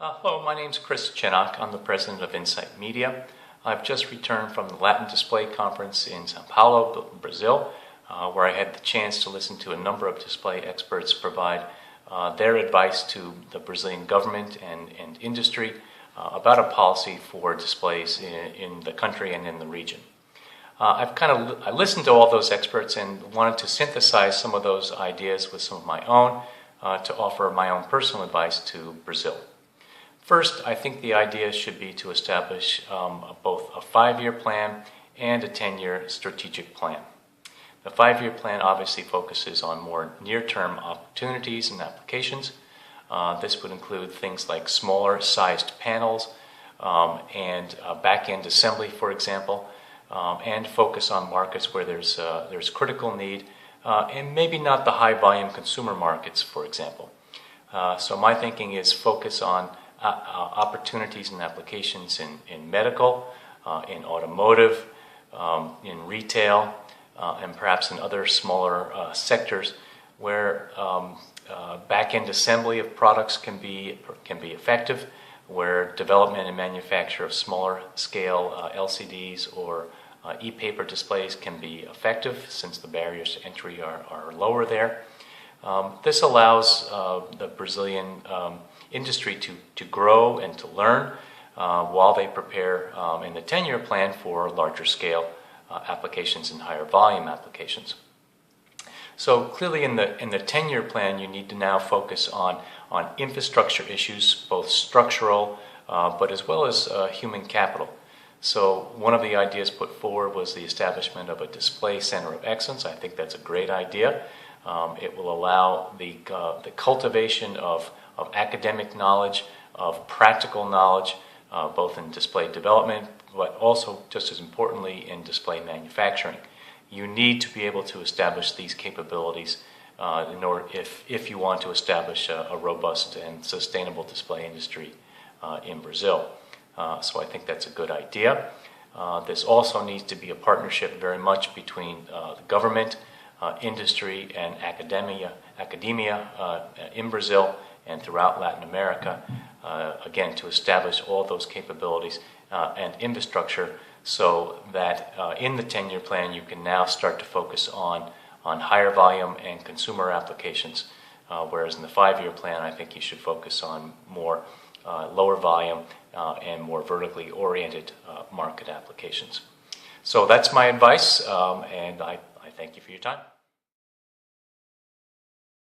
Hello, my name's Chris Chinnock. I'm the president of Insight Media. I've just returned from the LatinDisplay conference in Sao Paulo, Brazil, where I had the chance to listen to a number of display experts provide their advice to the Brazilian government and industry about a policy for displays in the country and in the region. I listened to all those experts and wanted to synthesize some of those ideas with some of my own to offer my own personal advice to Brazil. First, I think the idea should be to establish both a 5-year plan and a 10-year strategic plan. The 5-year plan obviously focuses on more near-term opportunities and applications. This would include things like smaller sized panels and back-end assembly, for example, and focus on markets where there's critical need and maybe not the high-volume consumer markets, for example. So my thinking is focus on opportunities and applications in medical, in automotive, in retail, and perhaps in other smaller sectors where back-end assembly of products can be effective, where development and manufacture of smaller scale LCDs or e-paper displays can be effective since the barriers to entry are lower there. This allows the Brazilian industry to grow and to learn while they prepare in the 10-year plan for larger scale applications and higher volume applications. So clearly in the 10-year plan you need to now focus on infrastructure issues, both structural but as well as human capital. So one of the ideas put forward was the establishment of a display center of excellence. I think that's a great idea. It will allow the cultivation of academic knowledge, of practical knowledge, both in display development, but also, just as importantly, in display manufacturing. You need to be able to establish these capabilities in order, if you want to establish a robust and sustainable display industry in Brazil. So I think that's a good idea. This also needs to be a partnership very much between the government, industry, and academia in Brazil and throughout Latin America, again, to establish all those capabilities and infrastructure so that in the 10-year plan you can now start to focus on higher volume and consumer applications, whereas in the 5-year plan I think you should focus on more lower volume and more vertically oriented market applications. So that's my advice, and I thank you for your time.